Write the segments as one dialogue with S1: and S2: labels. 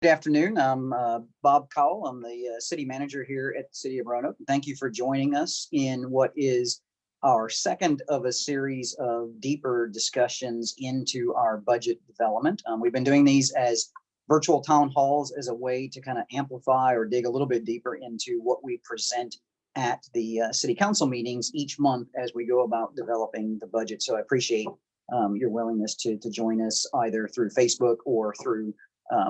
S1: Good afternoon. I'm Bob Cowell. I'm the city manager here at the City of Roanoke. Thank you for joining us in what is our second of a series of deeper discussions into our budget development. We've been doing these as virtual town halls as a way to kind of amplify or dig a little bit deeper into what we present at the city council meetings each month as we go about developing the budget. So I appreciate your willingness to join us either through Facebook or through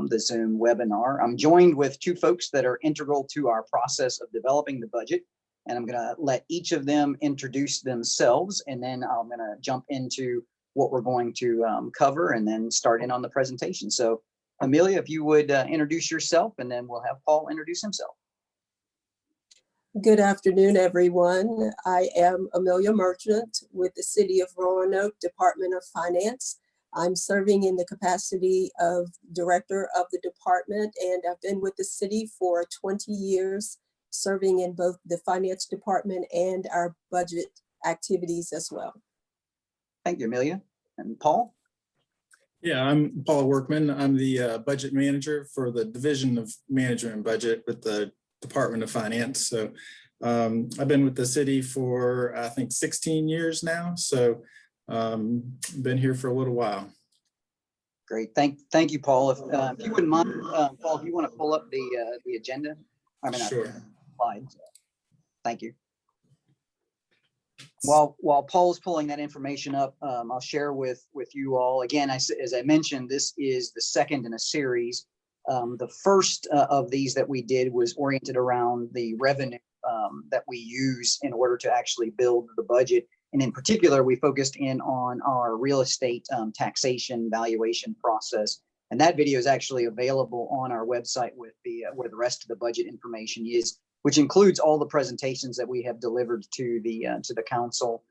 S1: the Zoom webinar. I'm joined with two folks that are integral to our process of developing the budget, and I'm going to let each of them introduce themselves, and then I'm going to jump into what we're going to cover and then start in on the presentation. So Amelia, if you would introduce yourself, and then we'll have Paul introduce himself.
S2: Good afternoon, everyone. I am Amelia Merchant with the City of Roanoke Department of Finance. I'm serving in the capacity of director of the department, and I've been with the city for 20 years, serving in both the finance department and our budget activities as well.
S1: Thank you, Amelia. And Paul?
S3: Yeah, I'm Paul Workman. I'm the budget manager for the Division of Management and Budget with the Department of Finance. So I've been with the city for, I think, 16 years now. So been here for a little while.
S1: Great, thank you, Paul. If you wouldn't mind, Paul, if you want to pull up the agenda, I mean,
S3: Sure.
S1: Slides. Thank you. While Paul's pulling that information up, I'll share with you all again. As I mentioned, this is the second in a series. The first of these that we did was oriented around the revenue that we use in order to actually build the budget. And in particular, we focused in on our real estate taxation valuation process. And that video is actually available on our website with where the rest of the budget information is, which includes all the presentations that we have delivered to the council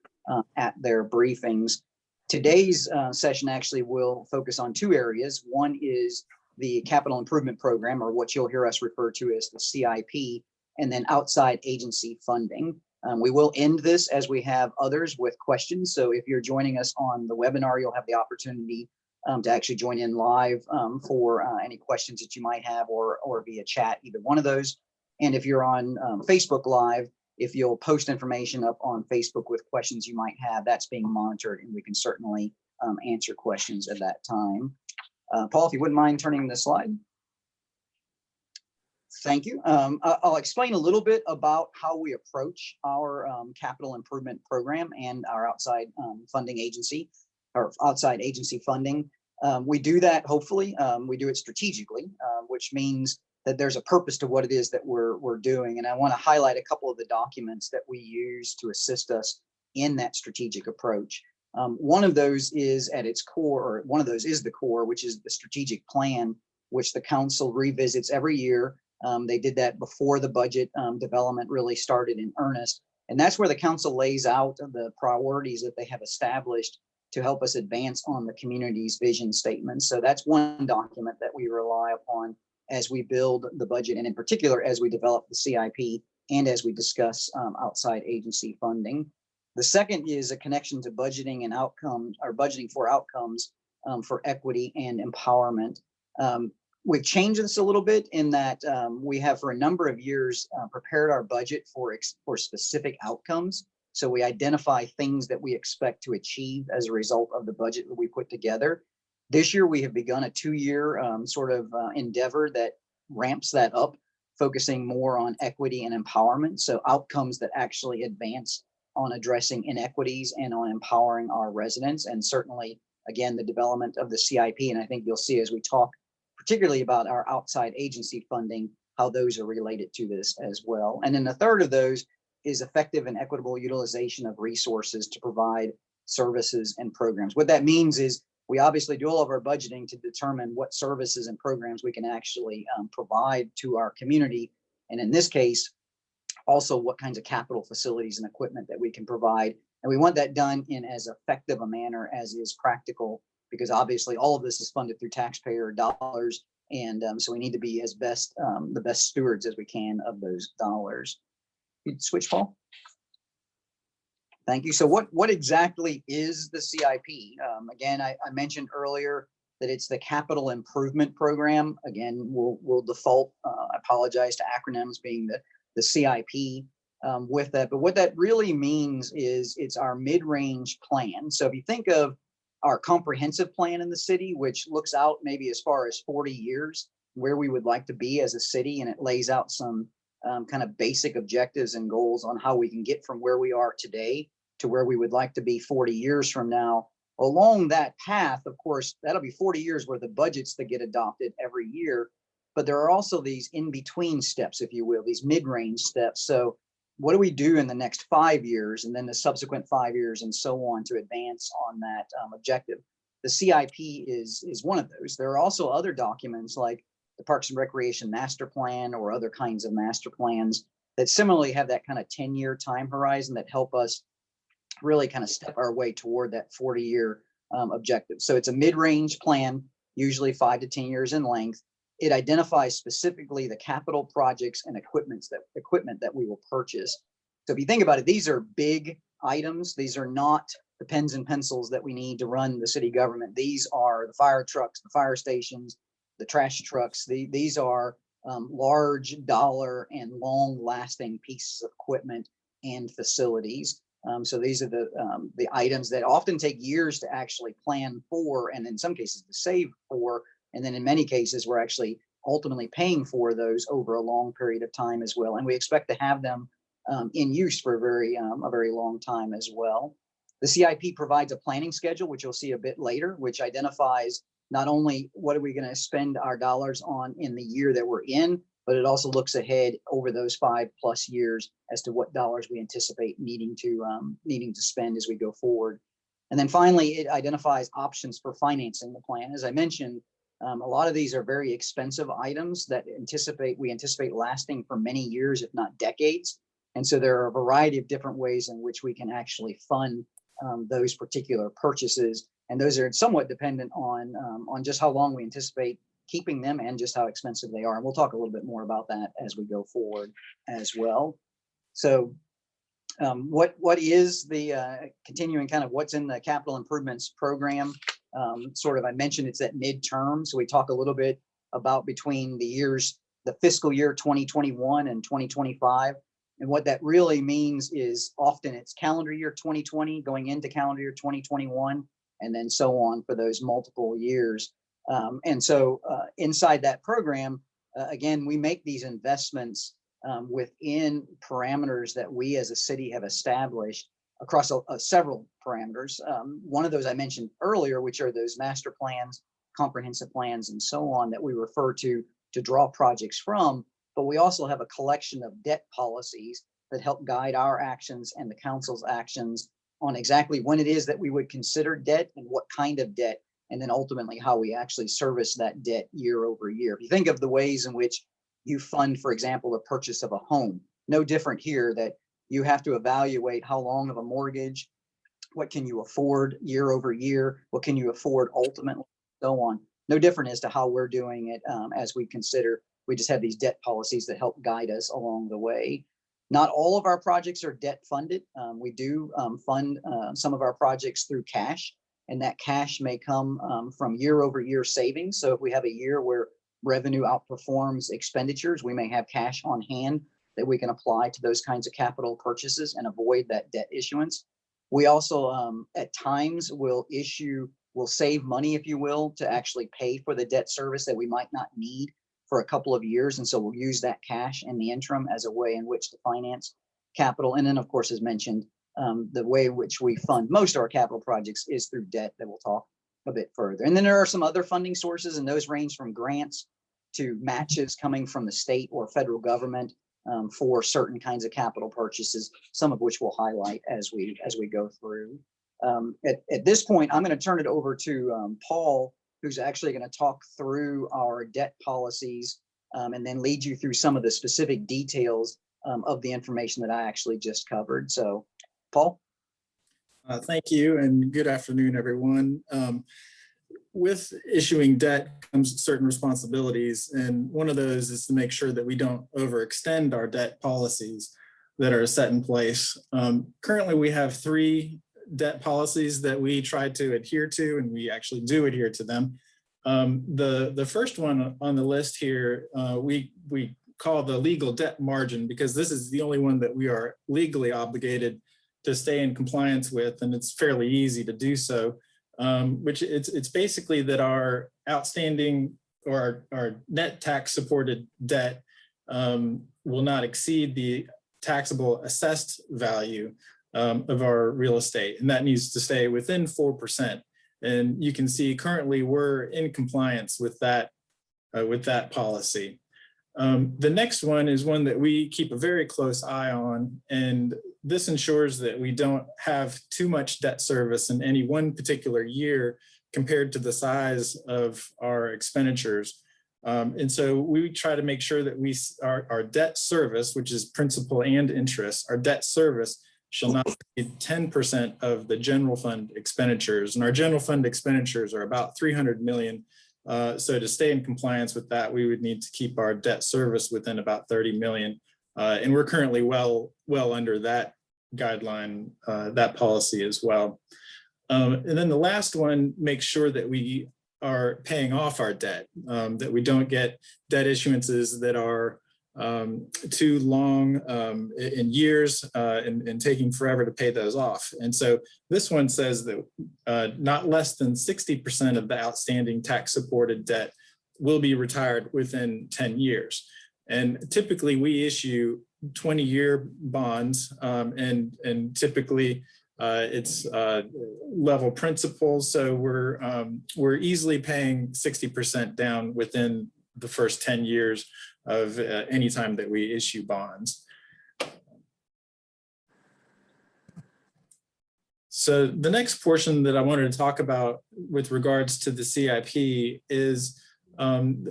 S1: at their briefings. Today's session actually will focus on two areas. One is the capital improvement program, or what you'll hear us refer to as the CIP, and then outside agency funding. We will end this, as we have others, with questions. So if you're joining us on the webinar, you'll have the opportunity to actually join in live for any questions that you might have, or via chat, either one of those. And if you're on Facebook Live, if you'll post information up on Facebook with questions you might have, that's being monitored, and we can certainly answer questions at that time. Paul, if you wouldn't mind turning the slide. Thank you. I'll explain a little bit about how we approach our capital improvement program and our outside funding agency, or outside agency funding. We do that, hopefully, we do it strategically, which means that there's a purpose to what it is that we're doing. And I want to highlight a couple of the documents that we use to assist us in that strategic approach. One of those is at its core, or one of those is the core, which is the strategic plan, which the council revisits every year. They did that before the budget development really started in earnest. And that's where the council lays out the priorities that they have established to help us advance on the community's vision statement. So that's one document that we rely upon as we build the budget, and in particular, as we develop the CIP and as we discuss outside agency funding. The second is a connection to budgeting and outcomes, or budgeting for outcomes for equity and empowerment. We've changed this a little bit in that we have for a number of years prepared our budget for specific outcomes. So we identify things that we expect to achieve as a result of the budget that we put together. This year, we have begun a 2-year sort of endeavor that ramps that up, focusing more on equity and empowerment. So outcomes that actually advance on addressing inequities and on empowering our residents. And certainly, again, the development of the CIP. And I think you'll see as we talk particularly about our outside agency funding, how those are related to this as well. And then the third of those is effective and equitable utilization of resources to provide services and programs. What that means is we obviously do all of our budgeting to determine what services and programs we can actually provide to our community. And in this case, also what kinds of capital facilities and equipment that we can provide. And we want that done in as effective a manner as is practical, because obviously all of this is funded through taxpayer dollars. And so we need to be as the best stewards as we can of those dollars. You'd switch, Paul? Thank you. So what exactly is the CIP? Again, I mentioned earlier, that it's the capital improvement program. Again, we'll default, I apologize to acronyms being the CIP with that. But what that really means is it's our mid-range plan. So if you think of our comprehensive plan in the city, which looks out maybe as far as 40 years, where we would like to be as a city, and it lays out some kind of basic objectives and goals on how we can get from where we are today to where we would like to be 40 years from now. Along that path, of course, that'll be 40 years worth of budgets that get adopted every year. But there are also these in-between steps, if you will, these mid-range steps. So what do we do in the next 5 years and then the subsequent 5 years and so on to advance on that objective? The CIP is one of those. There are also other documents like the Parks and Recreation Master Plan or other kinds of master plans that similarly have that kind of 10-year time horizon that help us really kind of step our way toward that 40-year objective. So it's a mid-range plan, usually 5 to 10 years in length. It identifies specifically the capital projects and equipment that we will purchase. So if you think about it, these are big items. These are not the pens and pencils that we need to run the city government. These are the fire trucks, the fire stations, the trash trucks. These are large dollar and long lasting pieces of equipment and facilities. So these are the items that often take years to actually plan for, and in some cases to save for. And then in many cases, we're actually ultimately paying for those over a long period of time as well. And we expect to have them in use for a very long time as well. The CIP provides a planning schedule, which you'll see a bit later, which identifies not only what are we going to spend our dollars on in the year that we're in, but it also looks ahead over those 5+ years as to what dollars we anticipate needing to spend as we go forward. And then finally, it identifies options for financing the plan. As I mentioned, a lot of these are very expensive items that we anticipate lasting for many years, if not decades. And so there are a variety of different ways in which we can actually fund those particular purchases. And those are somewhat dependent on just how long we anticipate keeping them and just how expensive they are. And we'll talk a little bit more about that as we go forward as well. So what is the continuing kind of what's in the capital improvements program? I mentioned it's at midterm. So we talk a little bit about between the fiscal year 2021 and 2025. And what that really means is often it's calendar year 2020 going into calendar year 2021, and then so on for those multiple years. And so inside that program, again, we make these investments within parameters that we as a city have established across several parameters. One of those I mentioned earlier, which are those master plans, comprehensive plans, and so on that we refer to draw projects from. But we also have a collection of debt policies that help guide our actions and the council's actions on exactly when it is that we would consider debt and what kind of debt, and then ultimately how we actually service that debt year over year. If you think of the ways in which you fund, for example, the purchase of a home, no different here, that you have to evaluate how long of a mortgage, what can you afford year over year, what can you afford ultimately, so on. No different as to how we're doing it as we consider. We just have these debt policies that help guide us along the way. Not all of our projects are debt funded. We do fund some of our projects through cash, and that cash may come from year over year savings. So if we have a year where revenue outperforms expenditures, we may have cash on hand that we can apply to those kinds of capital purchases and avoid that debt issuance. We also at times will save money, if you will, to actually pay for the debt service that we might not need for a couple of years. And so we'll use that cash in the interim as a way in which to finance capital. And then, of course, as mentioned, the way in which we fund most of our capital projects is through debt that we'll talk a bit further. And then there are some other funding sources, and those range from grants to matches coming from the state or federal government for certain kinds of capital purchases, some of which we'll highlight as we go through. At this point, I'm going to turn it over to Paul, who's actually going to talk through our debt policies and then lead you through some of the specific details of the information that I actually just covered. So, Paul?
S3: Thank you, and good afternoon, everyone. With issuing debt comes certain responsibilities, and one of those is to make sure that we don't overextend our debt policies that are set in place. Currently, we have 3 debt policies that we try to adhere to, and we actually do adhere to them. The first one on the list here, we call the legal debt margin, because this is the only one that we are legally obligated to stay in compliance with, and it's fairly easy to do so. Which it's basically that our outstanding or our net tax supported debt will not exceed the taxable assessed value of our real estate, and that needs to stay within 4%. And you can see currently we're in compliance with that policy. The next one is one that we keep a very close eye on, and this ensures that we don't have too much debt service in any one particular year compared to the size of our expenditures. And so we try to make sure that our debt service, which is principal and interest, our debt service shall not be 10% of the general fund expenditures. And our general fund expenditures are about 300 million. So to stay in compliance with that, we would need to keep our debt service within about 30 million. And we're currently well under that guideline, that policy as well. And then the last one makes sure that we are paying off our debt, that we don't get debt issuances that are too long in years and taking forever to pay those off. And so this one says that not less than 60% of the outstanding tax supported debt will be retired within 10 years. And typically we issue 20-year bonds, and typically it's level principal. So we're easily paying 60% down within the first 10 years of any time that we issue bonds. So the next portion that I wanted to talk about with regards to the CIP is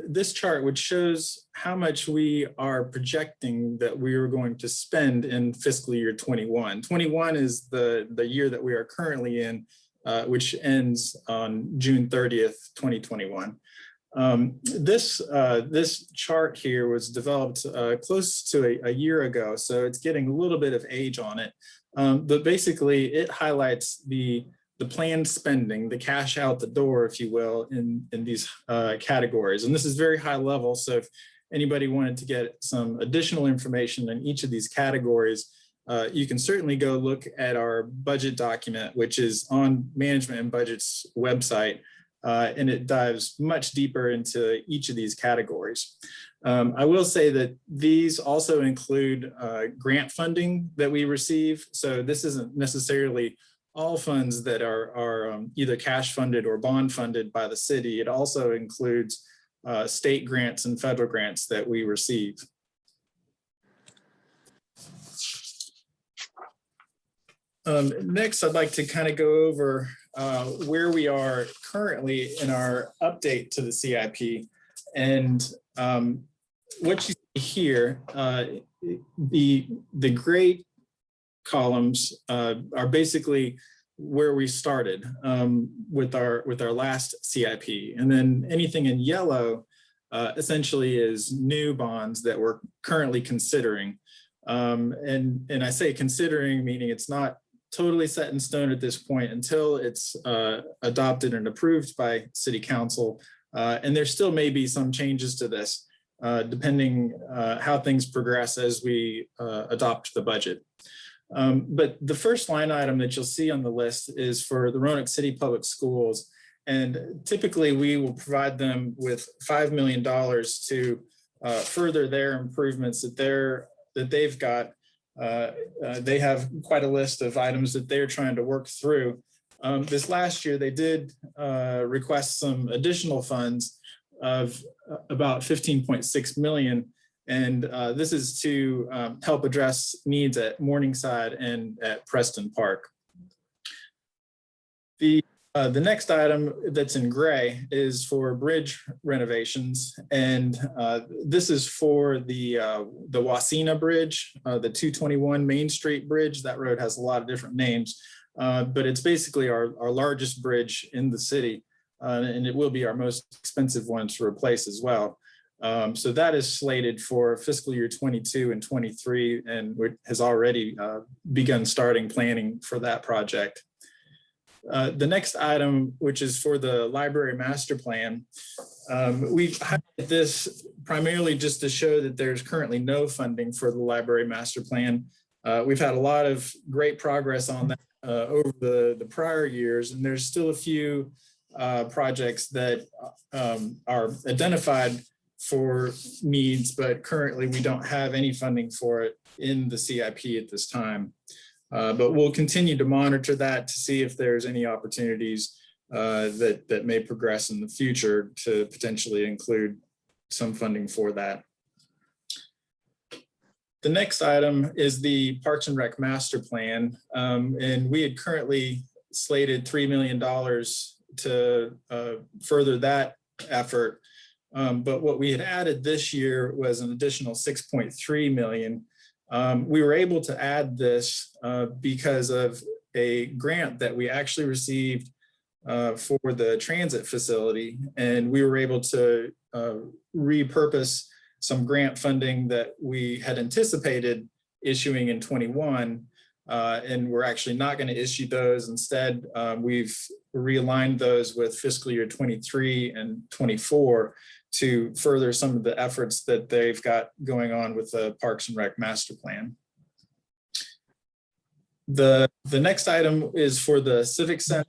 S3: this chart, which shows how much we are projecting that we are going to spend in fiscal year 21. 21 is the year that we are currently in, which ends on June 30th, 2021. This chart here was developed close to a year ago, so it's getting a little bit of age on it. But basically, it highlights the planned spending, the cash out the door, if you will, in these categories. And this is very high level, so if anybody wanted to get some additional information in each of these categories, you can certainly go look at our budget document, which is on Management and Budget's website. And it dives much deeper into each of these categories. I will say that these also include grant funding that we receive. So this isn't necessarily all funds that are either cash funded or bond funded by the city. It also includes state grants and federal grants that we receive. Next, I'd like to kind of go over where we are currently in our update to the CIP. And what you see here, the gray columns are basically where we started with our last CIP. And then anything in yellow essentially is new bonds that we're currently considering. And I say considering, meaning it's not totally set in stone at this point until it's adopted and approved by City Council. And there still may be some changes to this depending how things progress as we adopt the budget. But the first line item that you'll see on the list is for the Roanoke City Public Schools. And typically we will provide them with $5 million to further their improvements that they've got. They have quite a list of items that they're trying to work through. This last year, they did request some additional funds of about 15.6 million. And this is to help address needs at Morningside and at Preston Park. The next item that's in gray is for bridge renovations, and this is for the Wasena Bridge, the 221 Main Street Bridge. That road has a lot of different names, but it's basically our largest bridge in the city, and it will be our most expensive one to replace as well. So that is slated for fiscal year 22 and 23, and has already begun starting planning for that project. The next item, which is for the library master plan, we've highlighted this primarily just to show that there's currently no funding for the library master plan. We've had a lot of great progress on that over the prior years, and there's still a few projects that are identified for needs, but currently we don't have any funding for it in the CIP at this time. But we'll continue to monitor that to see if there's any opportunities that may progress in the future to potentially include some funding for that. The next item is the Parks and Rec Master Plan. And we had currently slated $3 million to further that effort. But what we had added this year was an additional 6.3 million. We were able to add this because of a grant that we actually received for the transit facility, and we were able to repurpose some grant funding that we had anticipated issuing in 21, and we're actually not going to issue those. Instead, we've realigned those with fiscal year 23 and 24 to further some of the efforts that they've got going on with the Parks and Rec Master Plan. The next item is for the Civic Center,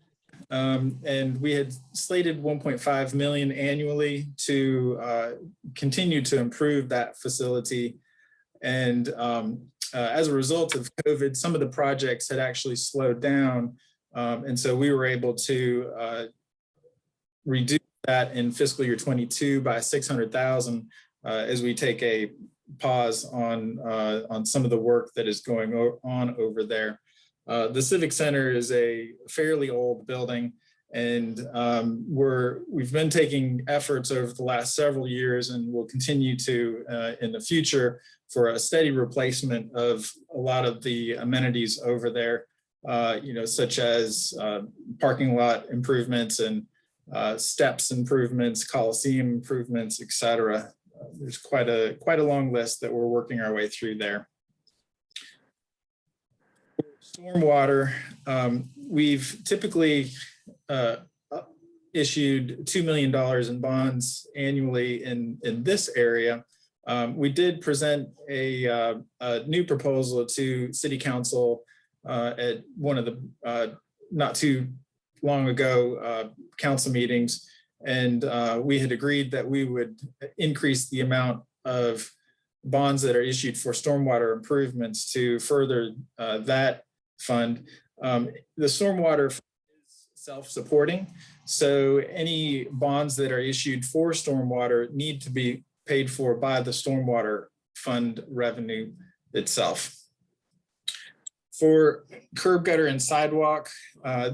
S3: and we had slated 1.5 million annually to continue to improve that facility. And as a result of COVID, some of the projects had actually slowed down, and so we were able to reduce that in fiscal year 22 by 600,000 as we take a pause on some of the work that is going on over there. The Civic Center is a fairly old building, and we've been taking efforts over the last several years, and will continue to in the future for a steady replacement of a lot of the amenities over there, such as parking lot improvements and steps improvements, Coliseum improvements, et cetera. There's quite a long list that we're working our way through there. Stormwater, we've typically issued $2 million in bonds annually in this area. We did present a new proposal to City Council at one of the not too long ago council meetings, and we had agreed that we would increase the amount of bonds that are issued for stormwater improvements to further that fund. The stormwater fund is self-supporting, so any bonds that are issued for stormwater need to be paid for by the stormwater fund revenue itself. For curb, gutter, and sidewalk,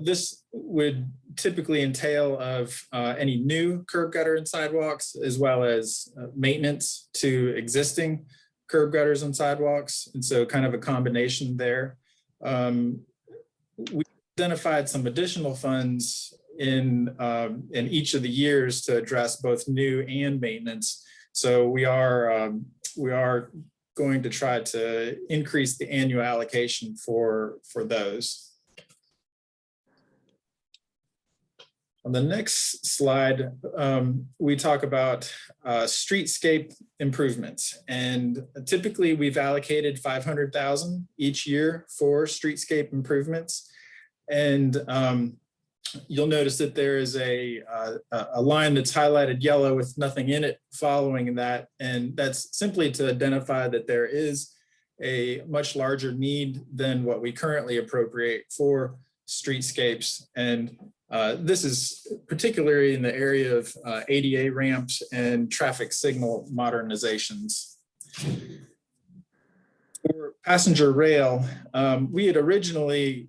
S3: this would typically entail of any new curb, gutter, and sidewalks, as well as maintenance to existing curb, gutters, and sidewalks. And so kind of a combination there. We identified some additional funds in each of the years to address both new and maintenance. So we are going to try to increase the annual allocation for those. On the next slide, we talk about streetscape improvements, and typically we've allocated 500,000 each year for streetscape improvements. And you'll notice that there is a line that's highlighted yellow with nothing in it following that, and that's simply to identify that there is a much larger need than what we currently appropriate for streetscapes. And this is particularly in the area of ADA ramps and traffic signal modernizations. For passenger rail, we had originally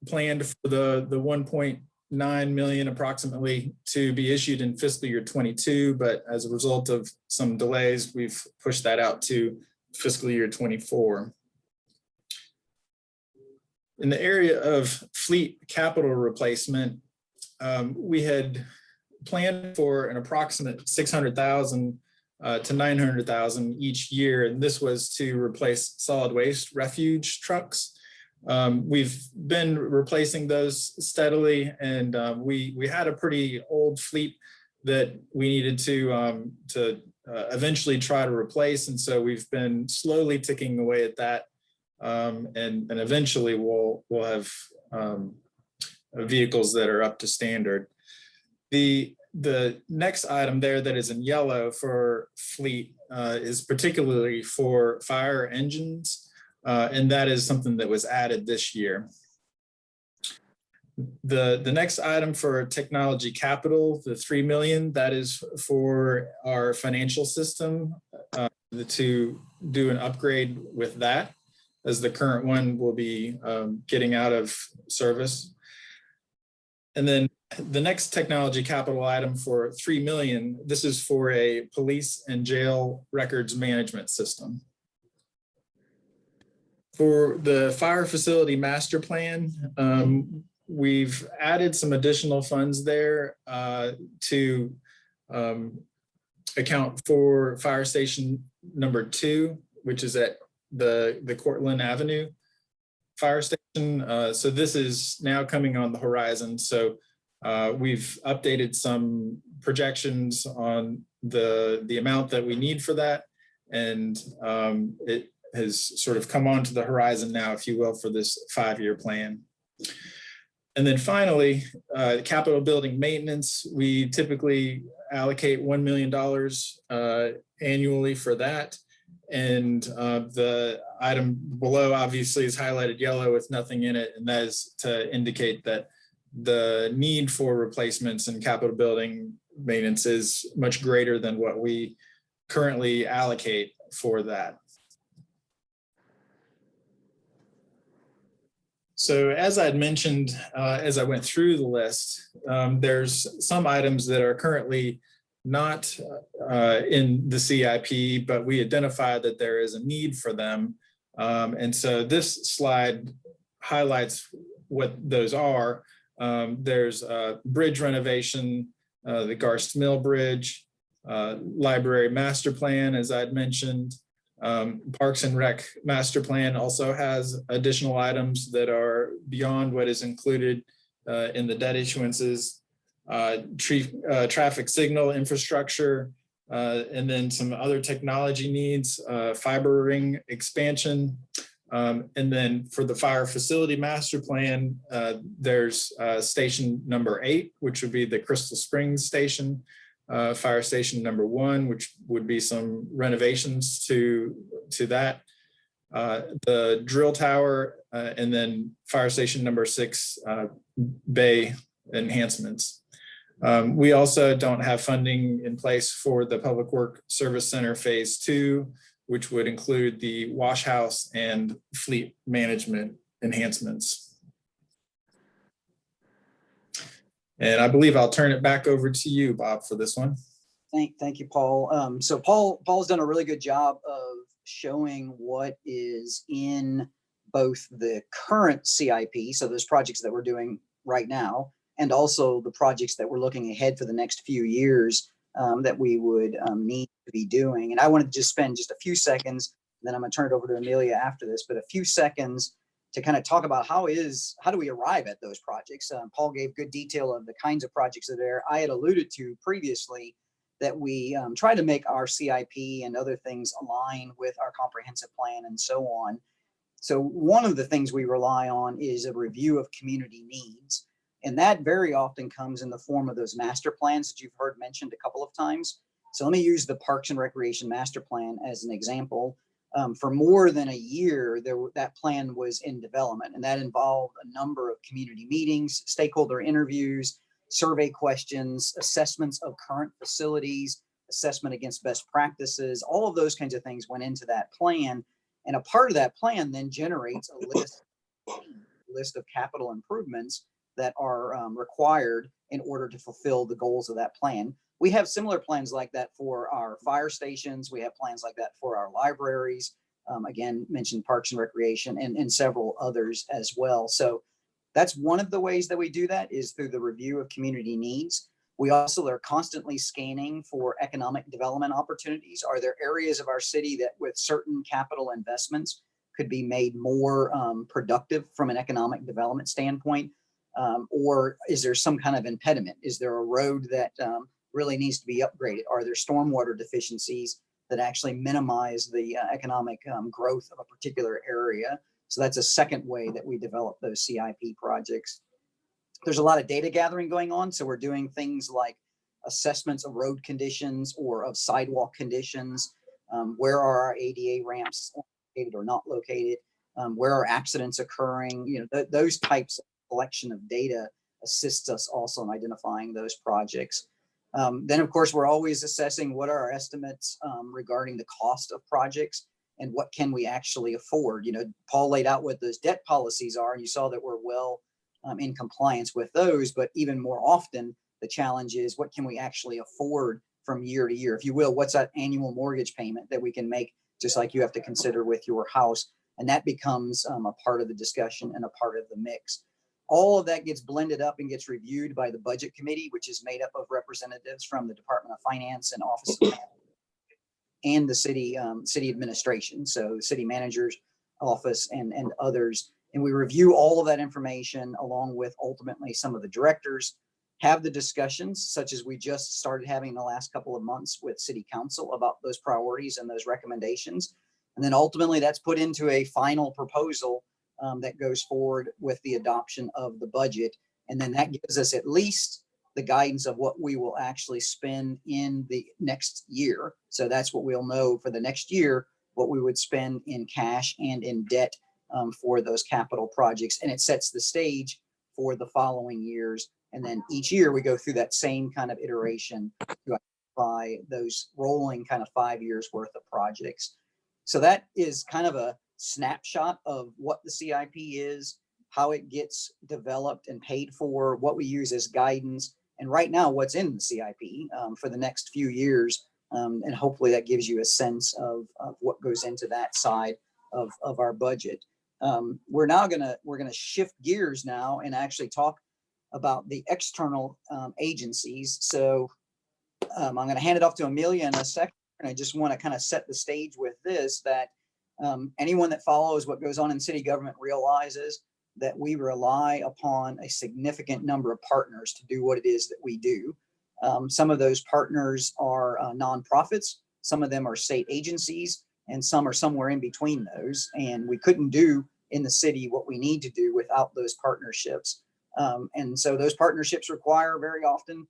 S3: planned for the 1.9 million approximately to be issued in fiscal year 22, but as a result of some delays, we've pushed that out to fiscal year 24. In the area of fleet capital replacement, we had planned for an approximate 600,000 to 900,000 each year, and this was to replace solid waste refuge trucks. We've been replacing those steadily, and we had a pretty old fleet that we needed to eventually try to replace, and so we've been slowly ticking away at that, and eventually we'll have vehicles that are up to standard. The next item there that is in yellow for fleet is particularly for fire engines, and that is something that was added this year. The next item for technology capital, the 3 million, that is for our financial system to do an upgrade with that, as the current one will be getting out of service. And then the next technology capital item for 3 million, this is for a police and jail records management system. For the fire facility master plan, we've added some additional funds there to account for fire station number 2, which is at the Cortland Avenue fire station. So this is now coming on the horizon. So we've updated some projections on the amount that we need for that. And it has sort of come onto the horizon now, if you will, for this 5-year plan. And then finally, capital building maintenance, we typically allocate $1 million annually for that. And the item below obviously is highlighted yellow with nothing in it. And that is to indicate that the need for replacements and capital building maintenance is much greater than what we currently allocate for that. So as I had mentioned, as I went through the list, there's some items that are currently not in the CIP, but we identified that there is a need for them. And so this slide highlights what those are. There's a bridge renovation, the Garst Mill Bridge, library master plan, as I'd mentioned. Parks and Rec master plan also has additional items that are beyond what is included in the debt issuances. Traffic signal infrastructure, and then some other technology needs, fiber ring expansion. And then for the fire facility master plan, there's station number 8, which would be the Crystal Springs station, fire station number 1, which would be some renovations to that, the drill tower, and then fire station number 6, bay enhancements. We also don't have funding in place for the Public Work Service Center Phase 2, which would include the wash house and fleet management enhancements. And I believe I'll turn it back over to you, Bob, for this one.
S1: Thank you, Paul. So Paul's done a really good job of showing what is in both the current CIP, so those projects that we're doing right now, and also the projects that we're looking ahead for the next few years that we would need to be doing. And I wanted to just spend just a few seconds, then I'm going to turn it over to Amelia after this, but a few seconds to kind of talk about how do we arrive at those projects. Paul gave good detail of the kinds of projects that are there. I had alluded to previously that we try to make our CIP and other things align with our comprehensive plan and so on. So one of the things we rely on is a review of community needs. And that very often comes in the form of those master plans that you've heard mentioned a couple of times. So let me use the Parks and Recreation Master Plan as an example. For more than a year, that plan was in development, and that involved a number of community meetings, stakeholder interviews, survey questions, assessments of current facilities, assessment against best practices. All of those kinds of things went into that plan. And a part of that plan then generates a list of capital improvements that are required in order to fulfill the goals of that plan. We have similar plans like that for our fire stations. We have plans like that for our libraries. Again, mentioned Parks and Recreation and several others as well. So that's one of the ways that we do that is through the review of community needs. We also are constantly scanning for economic development opportunities. Are there areas of our city that with certain capital investments could be made more productive from an economic development standpoint? Or is there some kind of impediment? Is there a road that really needs to be upgraded? Are there stormwater deficiencies that actually minimize the economic growth of a particular area? So that's a second way that we develop those CIP projects. There's a lot of data gathering going on. So we're doing things like assessments of road conditions or of sidewalk conditions. Where are our ADA ramps located or not located? Where are accidents occurring? You know, those types of collection of data assists us also in identifying those projects. Then, of course, we're always assessing what are our estimates regarding the cost of projects and what can we actually afford. You know, Paul laid out what those debt policies are, and you saw that we're well in compliance with those. But even more often, the challenge is what can we actually afford from year to year? If you will, what's that annual mortgage payment that we can make, just like you have to consider with your house? And that becomes a part of the discussion and a part of the mix. All of that gets blended up and gets reviewed by the budget committee, which is made up of representatives from the Department of Finance and Office of and the city administration. So the city manager's office and others. And we review all of that information along with ultimately some of the directors, have the discussions such as we just started having in the last couple of months with city council about those priorities and those recommendations. And then ultimately that's put into a final proposal that goes forward with the adoption of the budget. And then that gives us at least the guidance of what we will actually spend in the next year. So that's what we'll know for the next year, what we would spend in cash and in debt for those capital projects. And it sets the stage for the following years. And then each year we go through that same kind of iteration to identify those rolling kind of 5 years worth of projects. So that is kind of a snapshot of what the CIP is, how it gets developed and paid for, what we use as guidance, and right now what's in the CIP for the next few years. And hopefully that gives you a sense of what goes into that side of our budget. We're gonna shift gears now and actually talk about the external agencies. So I'm gonna hand it off to Amelia in a second. And I just want to kind of set the stage with this, that anyone that follows what goes on in city government realizes that we rely upon a significant number of partners to do what it is that we do. Some of those partners are nonprofits, some of them are state agencies, and some are somewhere in between those. And we couldn't do in the city what we need to do without those partnerships. And so those partnerships require very often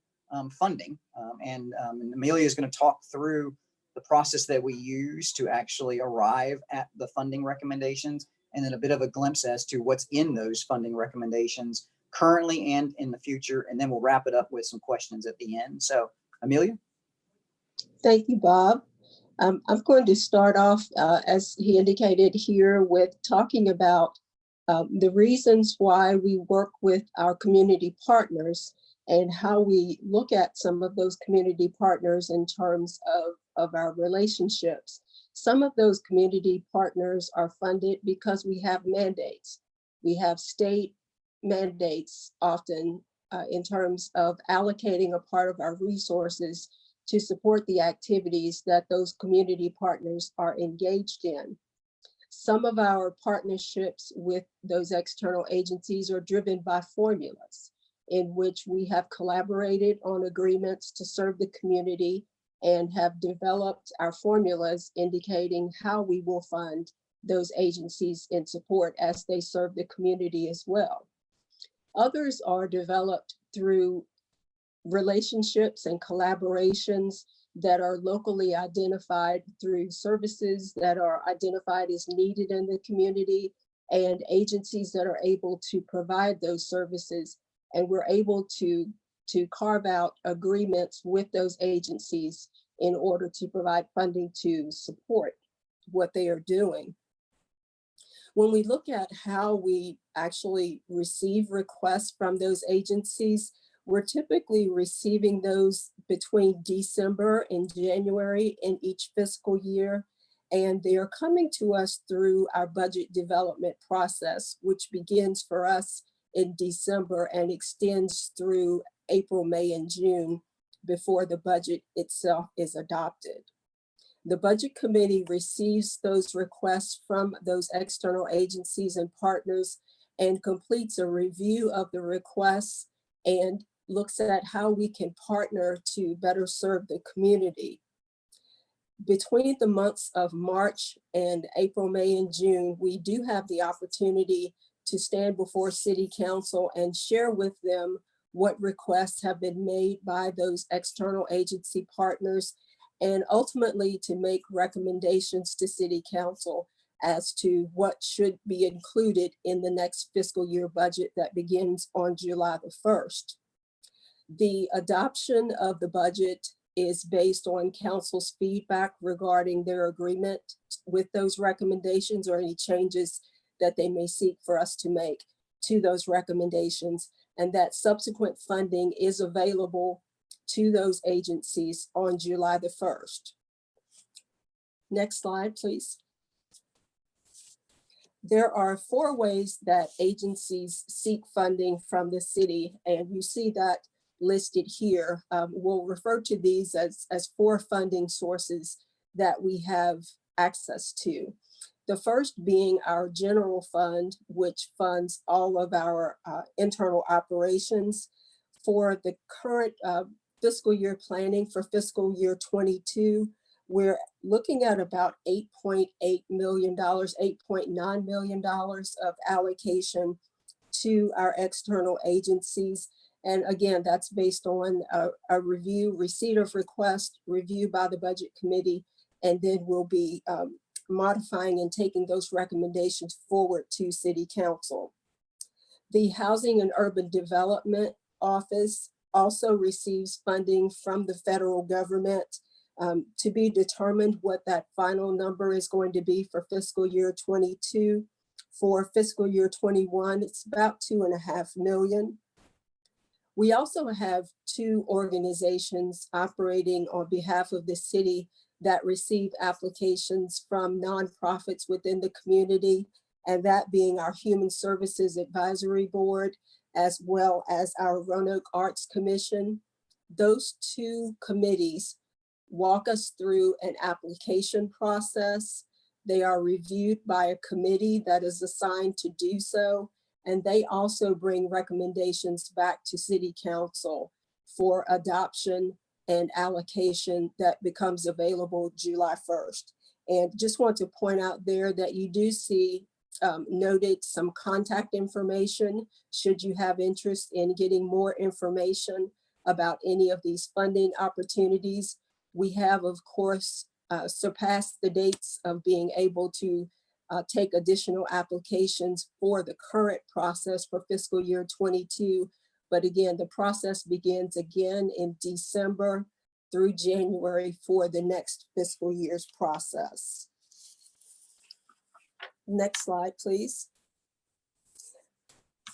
S1: funding. And Amelia is going to talk through the process that we use to actually arrive at the funding recommendations, and then a bit of a glimpse as to what's in those funding recommendations currently and in the future. And then we'll wrap it up with some questions at the end. So Amelia.
S2: Thank you, Bob. I'm going to start off, as he indicated here, with talking about the reasons why we work with our community partners and how we look at some of those community partners in terms of our relationships. Some of those community partners are funded because we have mandates. We have state mandates often in terms of allocating a part of our resources to support the activities that those community partners are engaged in. Some of our partnerships with those external agencies are driven by formulas in which we have collaborated on agreements to serve the community and have developed our formulas indicating how we will fund those agencies in support as they serve the community as well. Others are developed through relationships and collaborations that are locally identified through services that are identified as needed in the community and agencies that are able to provide those services. And we're able to carve out agreements with those agencies in order to provide funding to support what they are doing. When we look at how we actually receive requests from those agencies, we're typically receiving those between December and January in each fiscal year. And they are coming to us through our budget development process, which begins for us in December and extends through April, May, and June before the budget itself is adopted. The Budget Committee receives those requests from those external agencies and partners and completes a review of the requests and looks at how we can partner to better serve the community. Between the months of March and April, May, and June, we do have the opportunity to stand before City Council and share with them what requests have been made by those external agency partners, and ultimately to make recommendations to City Council as to what should be included in the next fiscal year budget that begins on July the 1st. The adoption of the budget is based on council's feedback regarding their agreement with those recommendations or any changes that they may seek for us to make to those recommendations, and that subsequent funding is available to those agencies on July the 1st. Next slide, please. There are 4 ways that agencies seek funding from the city, and you see that listed here. We'll refer to these as 4 funding sources that we have access to. The first being our general fund, which funds all of our internal operations. For the current fiscal year planning for fiscal year 22, we're looking at about $8.8 million, $8.9 million of allocation to our external agencies. And again, that's based on a review, receipt of request, review by the Budget Committee, and then we'll be modifying and taking those recommendations forward to City Council. The Housing and Urban Development Office also receives funding from the federal government. To be determined what that final number is going to be for fiscal year 22. For fiscal year 21, it's about $2.5 million. We also have 2 organizations operating on behalf of the city that receive applications from nonprofits within the community, and that being our Human Services Advisory Board, as well as our Roanoke Arts Commission. Those 2 committees walk us through an application process. They are reviewed by a committee that is assigned to do so, and they also bring recommendations back to City Council for adoption and allocation that becomes available July 1st. And just want to point out there that you do see noted some contact information should you have interest in getting more information about any of these funding opportunities. We have, of course, surpassed the dates of being able to take additional applications for the current process for fiscal year 22. But again, the process begins again in December through January for the next fiscal year's process. Next slide, please.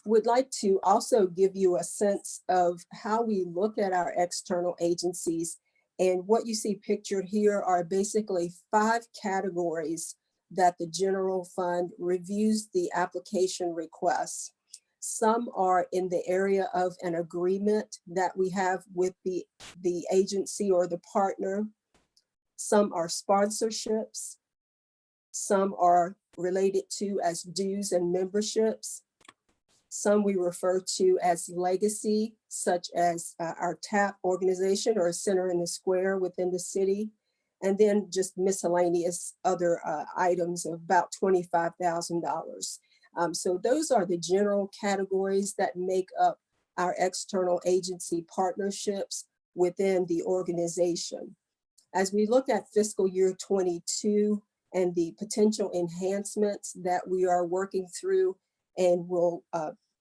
S2: Would like to also give you a sense of how we look at our external agencies. And what you see pictured here are basically 5 categories that the general fund reviews the application requests. Some are in the area of an agreement that we have with the agency or the partner. Some are sponsorships. Some are related to as dues and memberships. Some we refer to as legacy, such as our TAP organization or Center in the Square within the city. And then just miscellaneous other items of about $25,000. So those are the general categories that make up our external agency partnerships within the organization. As we look at fiscal year 22 and the potential enhancements that we are working through and will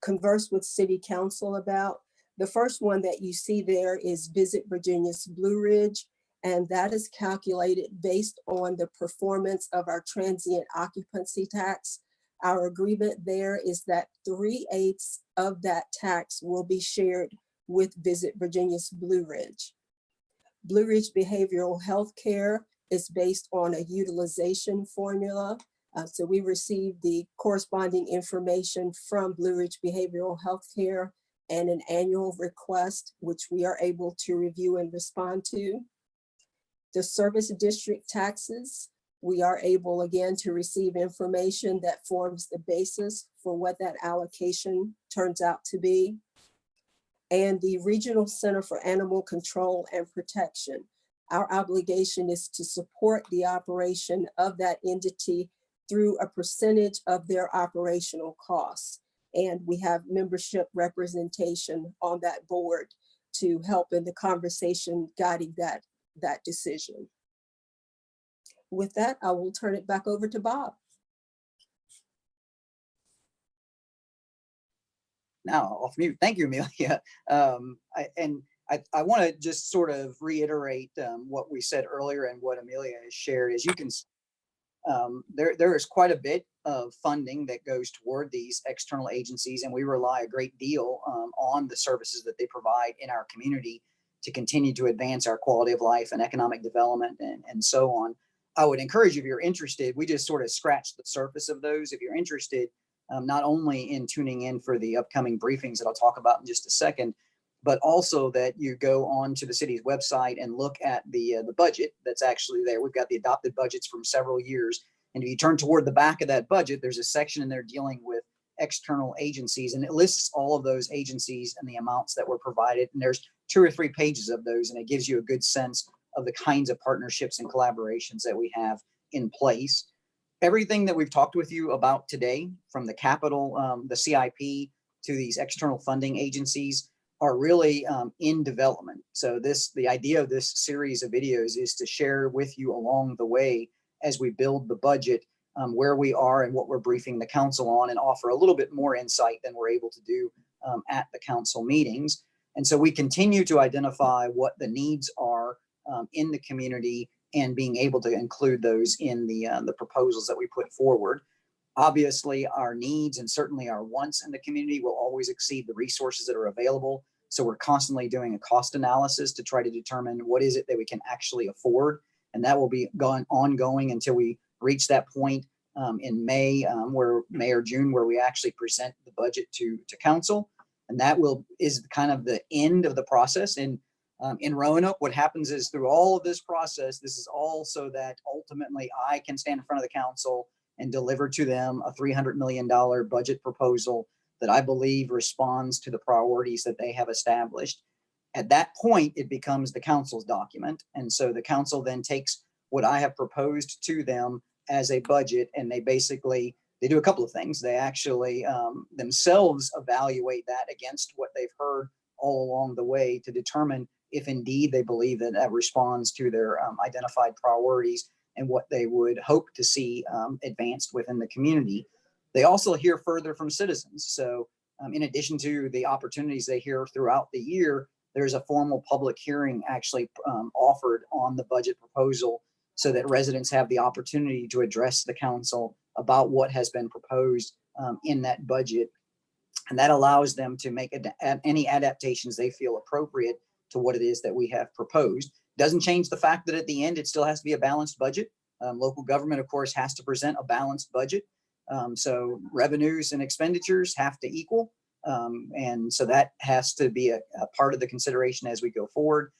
S2: converse with City Council about, the first one that you see there is Visit Virginia's Blue Ridge, and that is calculated based on the performance of our transient occupancy tax. Our agreement there is that 3/8 of that tax will be shared with Visit Virginia's Blue Ridge. Blue Ridge Behavioral Health Care is based on a utilization formula. So we receive the corresponding information from Blue Ridge Behavioral Health Care and an annual request, which we are able to review and respond to. The service district taxes, we are able again to receive information that forms the basis for what that allocation turns out to be. And the Regional Center for Animal Control and Protection. Our obligation is to support the operation of that entity through a percentage of their operational costs. And we have membership representation on that board to help in the conversation guiding that decision. With that, I will turn it back over to Bob.
S1: Now off mute. Thank you, Amelia. I want to just sort of reiterate what we said earlier and what Amelia has shared. As you can see, there is quite a bit of funding that goes toward these external agencies, and we rely a great deal on the services that they provide in our community to continue to advance our quality of life and economic development and so on. I would encourage you, if you're interested, we just sort of scratched the surface of those. If you're interested, not only in tuning in for the upcoming briefings that I'll talk about in just a second, but also that you go on to the city's website and look at the budget that's actually there. We've got the adopted budgets from several years. And if you turn toward the back of that budget, there's a section in there dealing with external agencies, and it lists all of those agencies and the amounts that were provided. And there's 2 or 3 pages of those, and it gives you a good sense of the kinds of partnerships and collaborations that we have in place. Everything that we've talked with you about today, from the capital, the CIP, to these external funding agencies, are really in development. So the idea of this series of videos is to share with you along the way as we build the budget, where we are and what we're briefing the council on, and offer a little bit more insight than we're able to do at the council meetings. And so we continue to identify what the needs are in the community and being able to include those in the proposals that we put forward. Obviously, our needs and certainly our wants in the community will always exceed the resources that are available. So we're constantly doing a cost analysis to try to determine what is it that we can actually afford. And that will be ongoing until we reach that point in May or June, where we actually present the budget to council. And that is kind of the end of the process. And in Roanoke, what happens is, through all of this process, this is all so that ultimately I can stand in front of the council and deliver to them a $300 million budget proposal that I believe responds to the priorities that they have established. At that point, it becomes the council's document. And so the council then takes what I have proposed to them as a budget, and they do a couple of things. They actually themselves evaluate that against what they've heard all along the way to determine if indeed they believe that that responds to their identified priorities and what they would hope to see advanced within the community. They also hear further from citizens. So in addition to the opportunities they hear throughout the year, there's a formal public hearing actually offered on the budget proposal, so that residents have the opportunity to address the council about what has been proposed in that budget. And that allows them to make any adaptations they feel appropriate to what it is that we have proposed. Doesn't change the fact that at the end, it still has to be a balanced budget. Local government, of course, has to present a balanced budget. So revenues and expenditures have to equal. And so that has to be a part of the consideration as we go forward.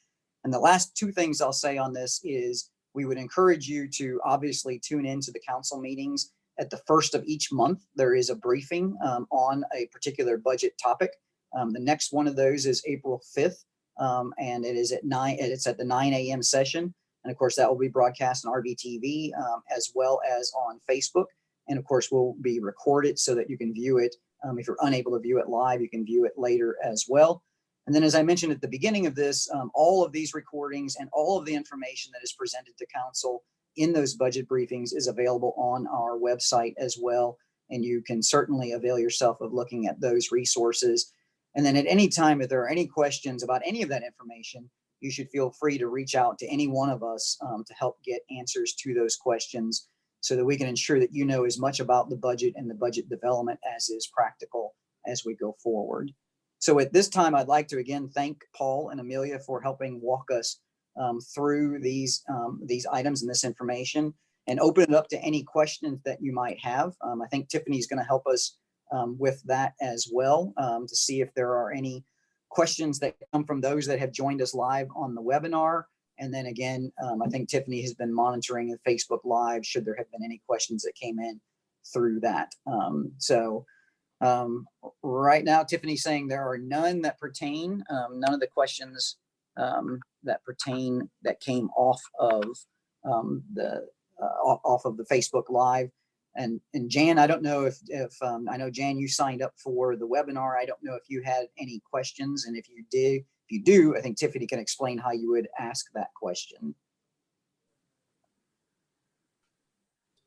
S1: And the last 2 things I'll say on this is, we would encourage you to obviously tune into the council meetings. At the first of each month, there is a briefing on a particular budget topic. The next one of those is April 5th. And it is at 9, it's at the 9 a.m. session. And of course, that will be broadcast on RBTV as well as on Facebook. And of course, will be recorded so that you can view it. If you're unable to view it live, you can view it later as well. And then, as I mentioned at the beginning of this, all of these recordings and all of the information that is presented to council in those budget briefings is available on our website as well. And you can certainly avail yourself of looking at those resources. And then at any time, if there are any questions about any of that information, you should feel free to reach out to any one of us to help get answers to those questions, so that we can ensure that you know as much about the budget and the budget development as is practical as we go forward. So at this time, I'd like to again thank Paul and Amelia for helping walk us through these items and this information, and open it up to any questions that you might have. I think Tiffany's going to help us with that as well, to see if there are any questions that come from those that have joined us live on the webinar, And then again, I think Tiffany has been monitoring the Facebook Live should there have been any questions that came in through that. Right now, Tiffany's saying there are none that pertain, none of the questions that came off of off of the Facebook Live. And Jan, I don't know if I know Jan, you signed up for the webinar. I don't know if you had any questions, and if you do, I think Tiffany can explain how you would ask that question.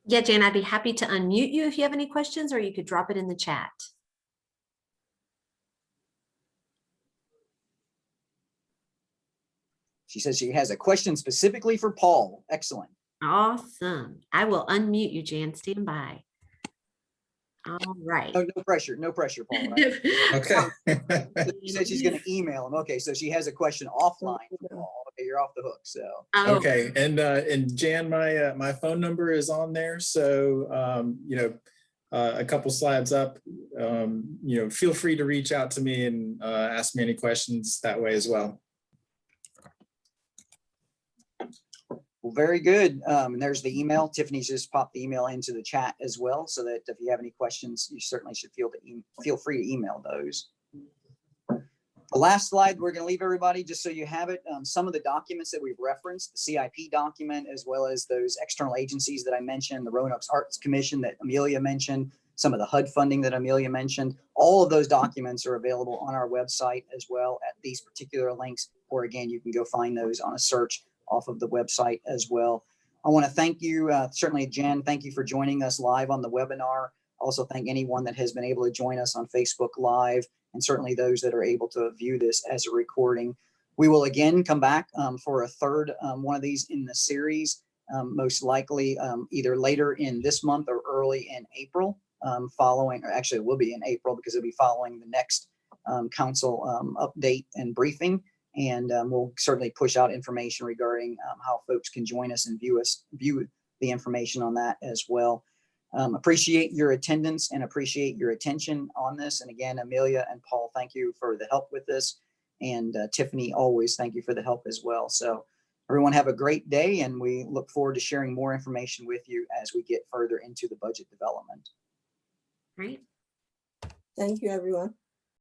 S4: Yeah, Jan, I'd be happy to unmute you if you have any questions, or you could drop it in the chat.
S1: She says she has a question specifically for Paul. Excellent.
S4: Awesome. I will unmute you, Jan. Stand by. All right.
S1: Oh, no pressure, Paul. Right?
S3: Okay.
S1: She said she's going to email him. Okay, so she has a question offline for Paul. Okay, you're off the hook. So
S3: Okay, and Jan, my phone number is on there. So a couple slides up, feel free to reach out to me and ask me any questions that way as well.
S1: Well, very good. And there's the email. Tiffany's just popped the email into the chat as well, so that if you have any questions, you certainly should feel free to email those. The last slide we're going to leave everybody just so you have it. Some of the documents that we've referenced, the CIP document, as well as those external agencies that I mentioned, the Roanoke Arts Commission that Amelia mentioned, some of the HUD funding that Amelia mentioned, all of those documents are available on our website as well at these particular links, or again, you can go find those on a search off of the website as well. I want to thank you, certainly Jen, thank you for joining us live on the webinar. Also thank anyone that has been able to join us on Facebook Live, and certainly those that are able to view this as a recording. We will again come back for a third one of these in the series, most likely either later in this month or early in April, following, or actually it will be in April because it'll be following the next council update and briefing. And we'll certainly push out information regarding how folks can join us and view the information on that as well. Appreciate your attendance and appreciate your attention on this. And again, Amelia and Paul, thank you for the help with this. And Tiffany, always thank you for the help as well. So everyone have a great day, and we look forward to sharing more information with you as we get further into the budget development.
S4: Right.
S2: Thank you, everyone.